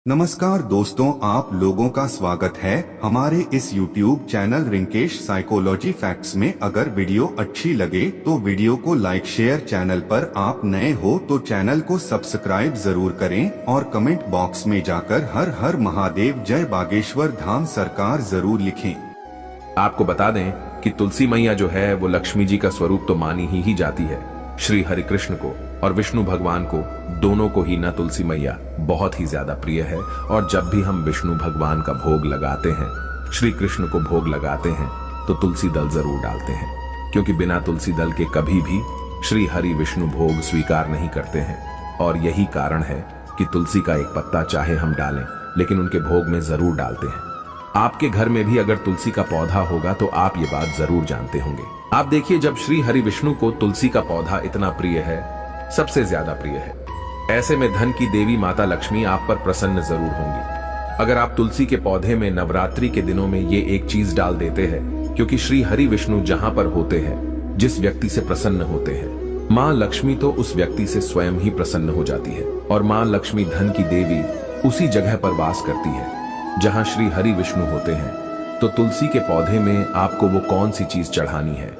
नमस्कार दोस्तों, आप लोगों का स्वागत है हमारे इस YouTube channel Rinkesh psychology facts में। अगर वीडियो अच्छी लगे तो वीडियो को लाइक शेयर, चैनल पर आप नए हो तो चैनल को सब्सक्राइब जरूर करें और कमेंट बॉक्स में जाकर हर हर महादेव जय बागेश्वर धाम सरकार जरूर लिखें। आपको बता दें कि तुलसी मैया जो है वो लक्ष्मी जी का स्वरूप तो मानी ही जाती है। श्री हरि कृष्ण को और विष्णु भगवान को, दोनों को ही ना तुलसी मैया बहुत ही ज्यादा प्रिय है। और जब भी हम विष्णु भगवान का भोग लगाते हैं, श्री कृष्ण को भोग लगाते हैं, तो तुलसी दल जरूर डालते हैं, क्योंकि बिना तुलसी दल के कभी भी श्री हरि विष्णु भोग स्वीकार नहीं करते हैं। और यही कारण है कि तुलसी का एक पत्ता चाहे हम डालें, लेकिन उनके भोग में जरूर डालते हैं। आपके घर में भी अगर तुलसी का पौधा होगा तो आप ये बात जरूर जानते होंगे। आप देखिए, जब श्री हरि विष्णु को तुलसी का पौधा इतना प्रिय है, सबसे ज्यादा प्रिय है, ऐसे में धन की देवी माता लक्ष्मी आप पर प्रसन्न जरूर होंगी। अगर आप तुलसी के पौधे में नवरात्रि के दिनों में ये एक चीज डाल देते हैं, क्योंकि श्री हरि विष्णु जहां पर होते हैं, जिस व्यक्ति से प्रसन्न होते हैं, माँ लक्ष्मी तो उस व्यक्ति से स्वयं ही प्रसन्न हो जाती है। और माँ लक्ष्मी धन की देवी उसी जगह पर वास करती है जहां श्री हरि विष्णु होते हैं। तो तुलसी के पौधे में आपको वो कौन सी चीज चढ़ानी है,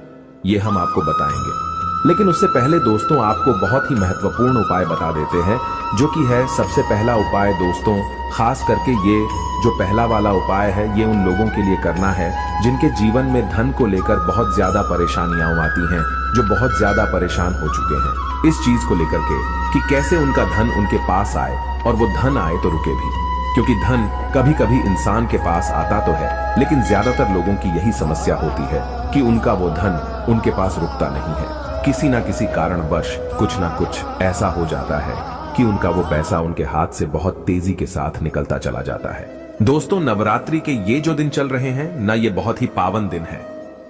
ये हम आपको बताएंगे। लेकिन उससे पहले दोस्तों, आपको बहुत ही महत्वपूर्ण उपाय बता देते हैं, जो कि है सबसे पहला उपाय। दोस्तों, खास करके ये जो पहला वाला उपाय है, ये उन लोगों के लिए करना है जिनके जीवन में धन को लेकर बहुत ज्यादा परेशानियां आती हैं, जो बहुत ज्यादा परेशान हो चुके हैं इस चीज को लेकर के कि कैसे उनका धन उनके पास आए, और वो धन आए तो रुके भी। क्योंकि धन कभी कभी इंसान के पास आता तो है, लेकिन ज्यादातर लोगों की यही समस्या होती है कि उनका वो धन उनके पास रुकता नहीं है। किसी ना किसी कारणवश कुछ ना कुछ ऐसा हो जाता है कि उनका वो पैसा उनके हाथ से बहुत तेजी के साथ निकलता चला जाता है। दोस्तों, नवरात्रि के ये जो दिन चल रहे हैं ना, ये बहुत ही पावन दिन है।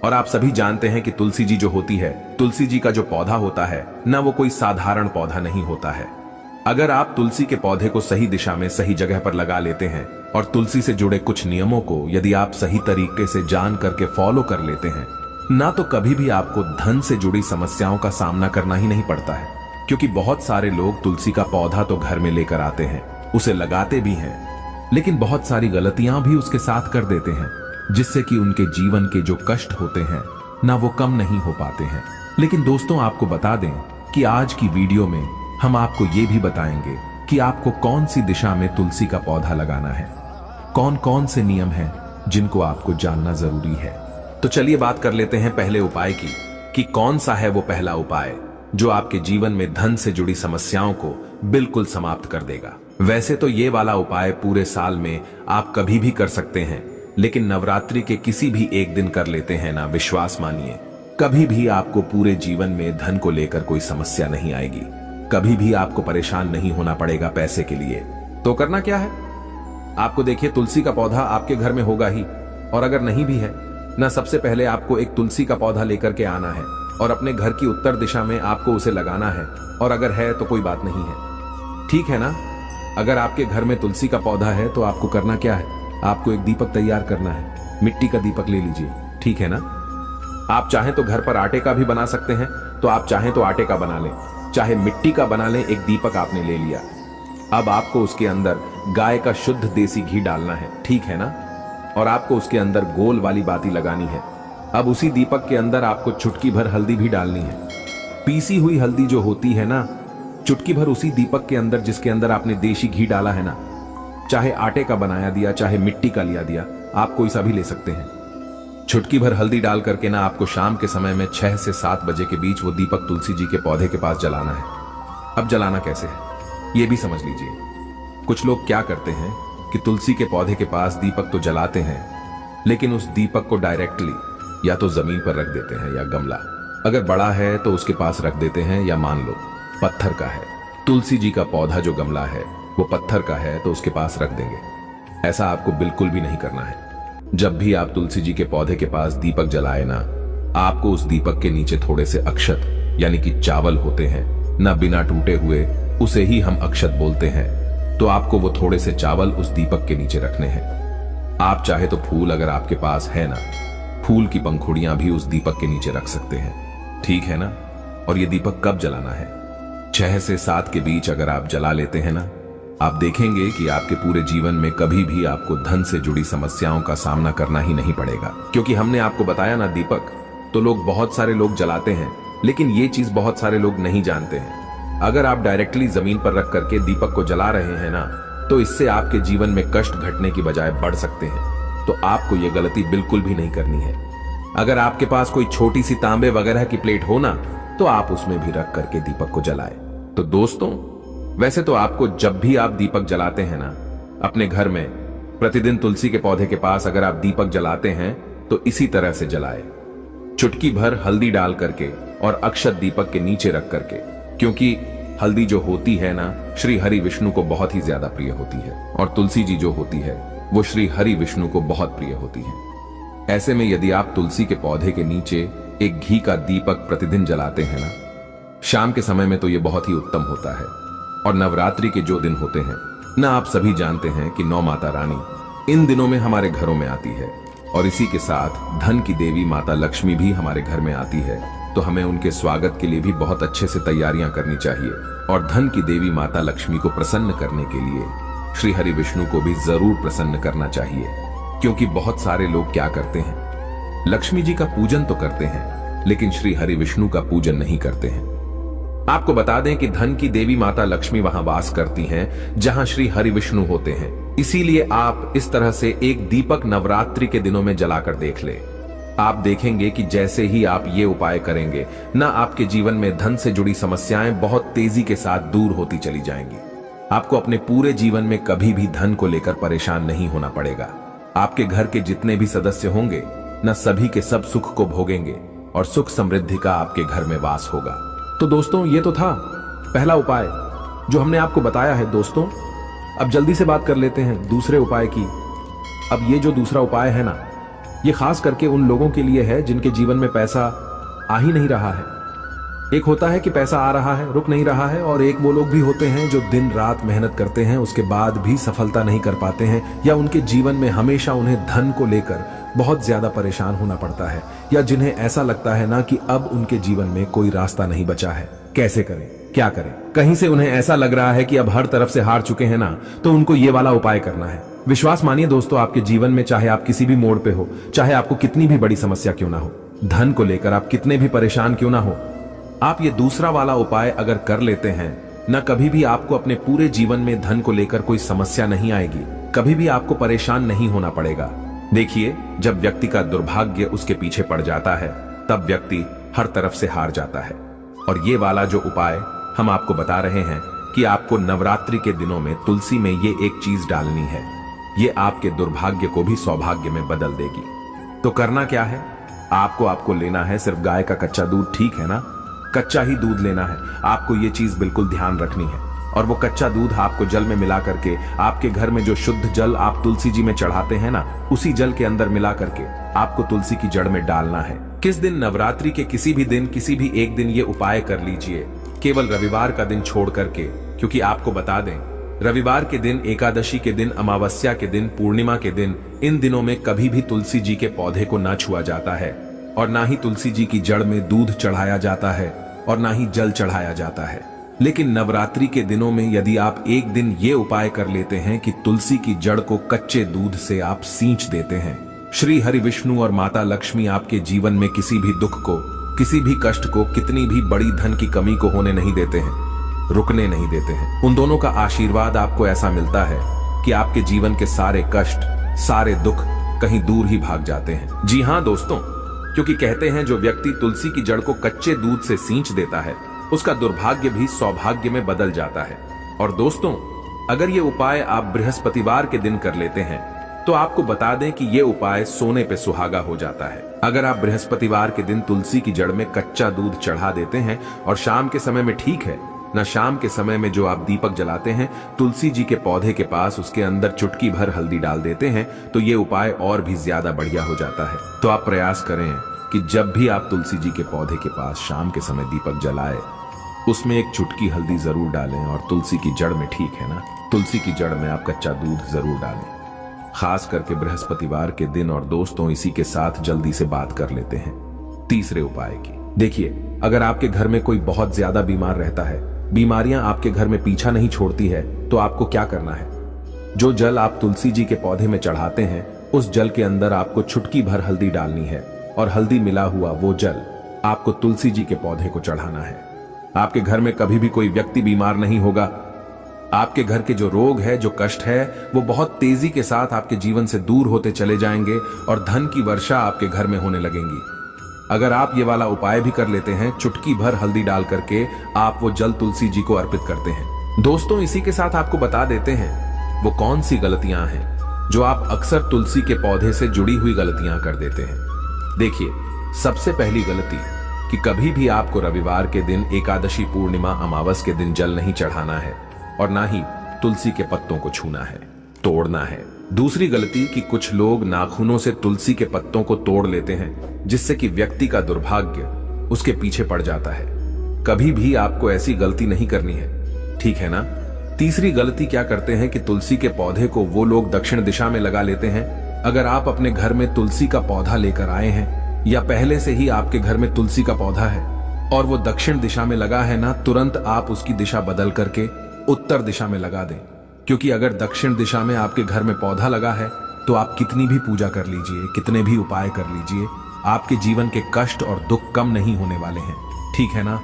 और आप सभी जानते हैं कि तुलसी जी जो होती है, तुलसी जी का जो पौधा होता है ना, वो कोई साधारण पौधा नहीं होता है। अगर आप तुलसी के पौधे को सही दिशा में, सही जगह पर लगा लेते हैं, और तुलसी से जुड़े कुछ नियमों को यदि आप सही तरीके से जान करके फॉलो कर लेते हैं ना, तो कभी भी आपको धन से जुड़ी समस्याओं का सामना करना ही नहीं पड़ता है। क्योंकि बहुत सारे लोग तुलसी का पौधा तो घर में लेकर आते हैं, उसे लगाते भी हैं, लेकिन बहुत सारी गलतियां भी उसके साथ कर देते हैं, जिससे कि उनके जीवन के जो कष्ट होते हैं ना, वो कम नहीं हो पाते हैं। लेकिन दोस्तों, आपको बता दें कि आज की वीडियो में हम आपको ये भी बताएंगे कि आपको कौन सी दिशा में तुलसी का पौधा लगाना है, कौन कौन से नियम हैं जिनको आपको जानना जरूरी है। तो चलिए बात कर लेते हैं पहले उपाय की, कि कौन सा है वो पहला उपाय जो आपके जीवन में धन से जुड़ी समस्याओं को बिल्कुल समाप्त कर देगा। वैसे तो ये वाला उपाय पूरे साल में आप कभी भी कर सकते हैं, लेकिन नवरात्रि के किसी भी एक दिन कर लेते हैं ना, विश्वास मानिए, कभी भी आपको पूरे जीवन में धन को लेकर कोई समस्या नहीं आएगी। कभी भी आपको परेशान नहीं होना पड़ेगा पैसे के लिए। तो करना क्या है, आपको देखिए, तुलसी का पौधा आपके घर में होगा ही, और अगर नहीं भी है ना, सबसे पहले आपको एक तुलसी का पौधा लेकर के आना है और अपने घर की उत्तर दिशा में आपको उसे लगाना है। और अगर है तो कोई बात नहीं है, ठीक है ना। अगर आपके घर में तुलसी का पौधा है तो आपको करना क्या है, आपको एक दीपक तैयार करना है। मिट्टी का दीपक ले लीजिए, ठीक है ना। आप चाहें तो घर पर आटे का भी बना सकते हैं, तो आप चाहें तो आटे का बना लें, चाहे मिट्टी का बना लें। एक दीपक आपने ले लिया, अब आपको उसके अंदर गाय का शुद्ध देसी घी डालना है, ठीक है ना। और आपको उसके अंदर गोल वाली बाती लगानी है। अब उसी दीपक के अंदर आपको चुटकी भर हल्दी भी डालनी है, पीसी हुई हल्दी जो होती है ना, चुटकी भर उसी दीपक के अंदर जिसके अंदर आपने देसी घी डाला है ना, चाहे आटे का बनाया दिया, चाहे मिट्टी का लिया दिया, आप कोई सा भी ले सकते हैं। चुटकी भर हल्दी डाल करके ना, आपको शाम के समय में 6 से 7 बजे के बीच वो दीपक तुलसी जी के पौधे के पास जलाना है। अब जलाना कैसे है ये भी समझ लीजिए। कुछ लोग क्या करते हैं कि तुलसी के पौधे के पास दीपक तो जलाते हैं, लेकिन उस दीपक को डायरेक्टली या तो जमीन पर रख देते हैं, या गमला अगर बड़ा है तो उसके पास रख देते हैं, या मान लो पत्थर का है, तुलसी जी का पौधा जो गमला है वो पत्थर का है, तो उसके पास रख देंगे। ऐसा आपको बिल्कुल भी नहीं करना है। जब भी आप तुलसी जी के पौधे के पास दीपक जलाए ना, आपको उस दीपक के नीचे थोड़े से अक्षत यानी कि चावल होते हैं ना, बिना टूटे हुए, उसे ही हम अक्षत बोलते हैं, तो आपको वो थोड़े से चावल उस दीपक के नीचे रखने हैं। आप चाहे तो फूल, अगर आपके पास है ना, फूल की पंखुड़ियां भी उस दीपक के नीचे रख सकते हैं, ठीक है ना। और ये दीपक कब जलाना है, 6 से 7 के बीच अगर आप जला लेते हैं ना, आप देखेंगे कि आपके पूरे जीवन में कभी भी आपको धन से जुड़ी समस्याओं का सामना करना ही नहीं पड़ेगा। क्योंकि हमने आपको बताया ना दीपक, तो लोग बहुत सारे लोग जलाते हैं, लेकिन ये चीज बहुत सारे लोग नहीं जानते हैं। अगर आप डायरेक्टली जमीन पर रख करके दीपक को जला रहे हैं ना, तो इससे आपके जीवन में कष्ट घटने की बजाय बढ़ सकते हैं। तो आपको यह गलती बिल्कुल भी नहीं करनी है। अगर आपके पास कोई छोटी सी तांबे वगैरह की प्लेट हो ना, तो आप उसमें भी रख करके दीपक को जलाएं। तो दोस्तों, वैसे तो आपको जब भी आप दीपक जलाते हैं ना, अपने घर में प्रतिदिन तुलसी के पौधे के पास अगर आप दीपक जलाते हैं तो इसी तरह से जलाएं, चुटकी भर हल्दी डाल करके और अक्षत दीपक के नीचे रख करके। क्योंकि हल्दी जो होती है ना, श्री हरि विष्णु को बहुत ही ज्यादा प्रिय होती है, और तुलसी जी जो होती है वो श्री हरि विष्णु को बहुत प्रिय होती है। ऐसे में यदि आप तुलसी के पौधे के नीचे एक घी का दीपक प्रतिदिन जलाते हैं ना, शाम के समय में, तो ये बहुत ही उत्तम होता है। और नवरात्रि के जो दिन होते हैं ना, आप सभी जानते हैं कि नौ माता रानी इन दिनों में हमारे घरों में आती है, और इसी के साथ धन की देवी माता लक्ष्मी भी हमारे घर में आती है। तो हमें उनके स्वागत के लिए भी बहुत अच्छे से तैयारियां करनी चाहिए। और धन की देवी माता लक्ष्मी को प्रसन्न करने के लिए श्री हरि विष्णु को भी जरूर प्रसन्न करना चाहिए। क्योंकि बहुत सारे लोग क्या करते हैं, लक्ष्मी जी का पूजन तो करते हैं, लेकिन श्री हरि विष्णु का पूजन नहीं करते हैं। आपको बता दें कि धन की देवी माता लक्ष्मी वहां वास करती हैं जहां श्री हरि विष्णु होते हैं। इसीलिए आप इस तरह से एक दीपक नवरात्रि के दिनों में जलाकर देख ले। आप देखेंगे कि जैसे ही आप ये उपाय करेंगे ना, आपके जीवन में धन से जुड़ी समस्याएं बहुत तेजी के साथ दूर होती चली जाएंगी। आपको अपने पूरे जीवन में कभी भी धन को लेकर परेशान नहीं होना पड़ेगा। आपके घर के जितने भी सदस्य होंगे न, सभी के सब सुख को भोगेंगे और सुख समृद्धि का आपके घर में वास होगा। तो दोस्तों, ये तो था पहला उपाय जो हमने आपको बताया है। दोस्तों, अब जल्दी से बात कर लेते हैं दूसरे उपाय की। अब ये जो दूसरा उपाय है ना, ये खास करके उन लोगों के लिए है जिनके जीवन में पैसा आ ही नहीं रहा है। एक होता है कि पैसा आ रहा है, रुक नहीं रहा है, और एक वो लोग भी होते हैं जो दिन रात मेहनत करते हैं, उसके बाद भी सफलता नहीं कर पाते हैं, या उनके जीवन में हमेशा उन्हें धन को लेकर बहुत ज्यादा परेशान होना पड़ता है, या जिन्हें ऐसा लगता है ना कि अब उनके जीवन में कोई रास्ता नहीं बचा है। कैसे करें, क्या करें? कहीं से उन्हें ऐसा लग रहा है कि अब हर तरफ से हार चुके हैं ना, तो उनको ये वाला उपाय करना है। विश्वास मानिए दोस्तों, आपके जीवन में चाहे आप किसी भी मोड़ पे हो, चाहे आपको कितनी भी बड़ी समस्या क्यों ना हो, धन को लेकर आप कितने भी परेशान क्यों ना हो, आप ये दूसरा वाला उपाय अगर कर लेते हैं ना, कभी भी आपको अपने पूरे जीवन में धन को लेकर कोई समस्या नहीं आएगी, कभी भी आपको परेशान नहीं होना पड़ेगा। देखिए, जब व्यक्ति का दुर्भाग्य उसके पीछे पड़ जाता है, तब व्यक्ति हर तरफ से हार जाता है। और ये वाला जो उपाय हम आपको बता रहे हैं कि आपको नवरात्रि के दिनों में तुलसी में ये एक चीज डालनी है, ये आपके दुर्भाग्य को भी सौभाग्य में बदल देगी। तो करना क्या है, आपको लेना है सिर्फ गाय का कच्चा दूध, ठीक है ना? कच्चा ही दूध लेना है। आपको ये चीज बिल्कुल ध्यान रखनी है। और वो कच्चा दूध आपको जल में मिला करके, आपके घर में जो शुद्ध जल आप तुलसी जी में चढ़ाते हैं ना, उसी जल के अंदर मिला करके आपको तुलसी की जड़ में डालना है। किस दिन? नवरात्रि के किसी भी दिन, किसी भी एक दिन ये उपाय कर लीजिए, केवल रविवार का दिन छोड़ करके। क्योंकि आपको बता दें, रविवार के दिन, एकादशी के दिन, अमावस्या के दिन, पूर्णिमा के दिन, इन दिनों में कभी भी तुलसी जी के पौधे को ना छुआ जाता है, और ना ही तुलसी जी की जड़ में दूध चढ़ाया जाता है, और ना ही जल चढ़ाया जाता है। लेकिन नवरात्रि के दिनों में यदि आप एक दिन ये उपाय कर लेते हैं कि तुलसी की जड़ को कच्चे दूध से आप सींच देते हैं, श्री हरि विष्णु और माता लक्ष्मी आपके जीवन में किसी भी दुख को, किसी भी कष्ट को, कितनी भी बड़ी धन की कमी को होने नहीं देते हैं, रुकने नहीं देते हैं। उन दोनों का आशीर्वाद आपको ऐसा मिलता है कि आपके जीवन के सारे कष्ट, सारे दुख कहीं दूर ही भाग जाते हैं। जी हाँ दोस्तों, क्योंकि कहते हैं जो व्यक्ति तुलसी की जड़ को कच्चे दूध से सींच देता है, उसका दुर्भाग्य भी सौभाग्य में बदल जाता है। और दोस्तों, अगर ये उपाय आप बृहस्पतिवार के दिन कर लेते हैं, तो आपको बता दें कि ये उपाय सोने पे सुहागा हो जाता है। अगर आप बृहस्पतिवार के दिन तुलसी की जड़ में कच्चा दूध चढ़ा देते हैं, और शाम के समय में, ठीक है ना, शाम के समय में जो आप दीपक जलाते हैं, तुलसी जी के पौधे के पास उसके अंदर चुटकी भर हल्दी डाल देते हैं, तो ये उपाय और भी ज्यादा बढ़िया हो जाता है। तो आप प्रयास करें कि जब भी आप तुलसी जी के पौधे के पास शाम के समय दीपक जलाए, उसमें एक चुटकी हल्दी जरूर डालें, और तुलसी की जड़ में, ठीक है ना, तुलसी की जड़ में आप कच्चा दूध जरूर डालें, खास करके बृहस्पतिवार के दिन। और दोस्तों, इसी के साथ जल्दी से बात कर लेते हैं तीसरे उपाय की। देखिए, अगर आपके घर में कोई बहुत ज्यादा बीमार रहता है, बीमारियां आपके घर में पीछा नहीं छोड़ती है, तो आपको क्या करना है? जो जल आप तुलसी जी के पौधे में चढ़ाते हैं, उस जल के अंदर आपको चुटकी भर हल्दी डालनी है और हल्दी मिला हुआ वो जल आपको तुलसी जी के पौधे को चढ़ाना है। आपके घर में कभी भी कोई व्यक्ति बीमार नहीं होगा। आपके घर के जो रोग है, जो कष्ट है, वो बहुत तेजी के साथ आपके जीवन से दूर होते चले जाएंगे और धन की वर्षा आपके घर में होने लगेंगी। अगर आप ये वाला उपाय भी कर लेते हैं, चुटकी भर हल्दी डाल करके आप वो जल तुलसी जी को अर्पित करते हैं। दोस्तों, इसी के साथ आपको बता देते हैं वो कौन सी गलतियां हैं जो आप अक्सर तुलसी के पौधे से जुड़ी हुई गलतियां कर देते हैं। देखिए, सबसे पहली गलती कि कभी भी आपको रविवार के दिन, एकादशी, पूर्णिमा, अमावस के दिन जल नहीं चढ़ाना है और ना ही तुलसी के पत्तों को छूना है, तोड़ना है। दूसरी गलती कि कुछ लोग नाखूनों से तुलसी के पत्तों को तोड़ लेते हैं, जिससे कि व्यक्ति का दुर्भाग्य उसके पीछे पड़ जाता है। कभी भी आपको ऐसी गलती नहीं करनी है, ठीक है ना? तीसरी गलती क्या करते हैं कि तुलसी के पौधे को वो लोग दक्षिण दिशा में लगा लेते हैं। अगर आप अपने घर में तुलसी का पौधा लेकर आए हैं या पहले से ही आपके घर में तुलसी का पौधा है और वो दक्षिण दिशा में लगा है ना, तुरंत आप उसकी दिशा बदल करके उत्तर दिशा में लगा दें। क्योंकि अगर दक्षिण दिशा में आपके घर में पौधा लगा है तो आप कितनी भी पूजा कर लीजिए, कितने भी उपाय कर लीजिए, आपके जीवन के कष्ट और दुख कम नहीं होने वाले हैं, ठीक है ना?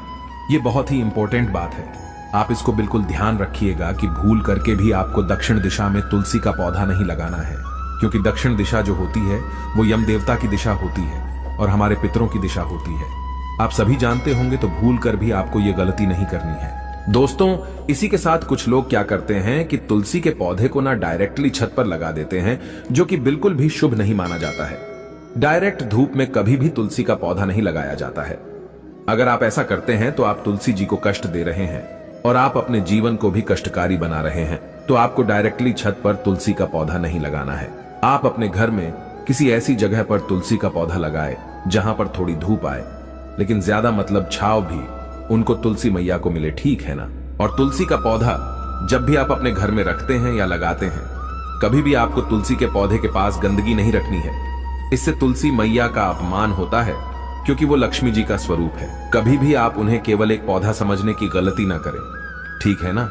ये बहुत ही इंपॉर्टेंट बात है। आप इसको बिल्कुल ध्यान रखिएगा कि भूल करके भी आपको दक्षिण दिशा में तुलसी का पौधा नहीं लगाना है, क्योंकि दक्षिण दिशा जो होती है वो यम देवता की दिशा होती है और हमारे पितरों की दिशा होती है। आप सभी जानते होंगे, तो भूल कर भी आपको ये गलती नहीं करनी है। दोस्तों, इसी के साथ कुछ लोग क्या करते हैं कि तुलसी के पौधे को ना डायरेक्टली छत पर लगा देते हैं, जो कि बिल्कुल भी शुभ नहीं माना जाता है। डायरेक्ट धूप में कभी भी तुलसी का पौधा नहीं लगाया जाता है। अगर आप ऐसा करते हैं तो आप तुलसी जी को कष्ट दे रहे हैं और आप अपने जीवन को भी कष्टकारी बना रहे हैं। तो आपको डायरेक्टली छत पर तुलसी का पौधा नहीं लगाना है। आप अपने घर में किसी ऐसी जगह पर तुलसी का पौधा लगाए जहां पर थोड़ी धूप आए, लेकिन ज्यादा मतलब छांव भी उनको तुलसी मैया को मिले, ठीक है ना? और तुलसी का पौधा जब भी आप अपने घर में रखते हैं या लगाते हैं, कभी भी आपको तुलसी के पौधे के पास गंदगी नहीं रखनी है। इससे तुलसी मैया का अपमान होता है, क्योंकि वो लक्ष्मी जी का स्वरूप है। कभी भी आप उन्हें केवल एक पौधा समझने की गलती ना करें, ठीक है ना?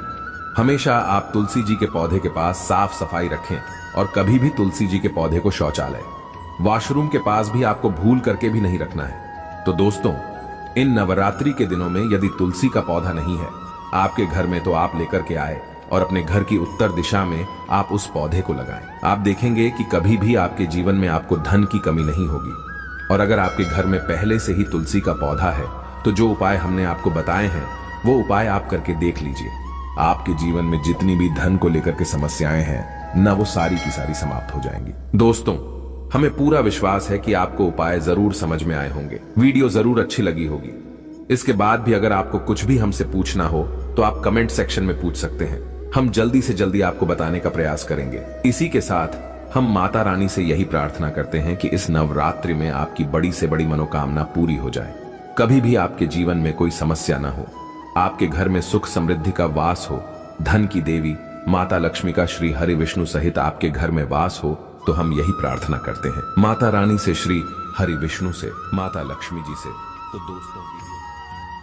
हमेशा आप तुलसी जी के पौधे के पास साफ सफाई रखें और कभी भी तुलसी जी के पौधे को शौचालय, वॉशरूम के पास भी आपको भूल करके भी नहीं रखना है। तो दोस्तों, इन नवरात्रि के दिनों में यदि तुलसी का पौधा नहीं है आपके घर में, तो आप लेकर के आए और अपने घर की उत्तर दिशा में आप उस पौधे को लगाएं। आप देखेंगे कि कभी भी आपके जीवन में आपको धन की कमी नहीं होगी। और अगर आपके घर में पहले से ही तुलसी का पौधा है, तो जो उपाय हमने आपको बताए हैं वो उपाय आप करके देख लीजिए। आपके जीवन में जितनी भी धन को लेकर के समस्याएं हैं ना, वो सारी की सारी समाप्त हो जाएंगी। दोस्तों, हमें पूरा विश्वास है कि आपको उपाय जरूर समझ में आए होंगे, वीडियो जरूर अच्छी लगी होगी। इसके बाद भी अगर आपको कुछ भी हमसे पूछना हो तो आप कमेंट सेक्शन में पूछ सकते हैं। हम जल्दी से जल्दी आपको बताने का प्रयास करेंगे। इसी के साथ हम माता रानी से यही प्रार्थना करते हैं कि इस नवरात्रि में आपकी बड़ी से बड़ी मनोकामना पूरी हो जाए। कभी भी आपके जीवन में कोई समस्या ना हो, आपके घर में सुख समृद्धि का वास हो, धन की देवी माता लक्ष्मी का श्री हरि विष्णु सहित आपके घर में वास हो, तो हम यही प्रार्थना करते हैं माता रानी से, श्री हरि विष्णु से, माता लक्ष्मी जी से। तो दोस्तों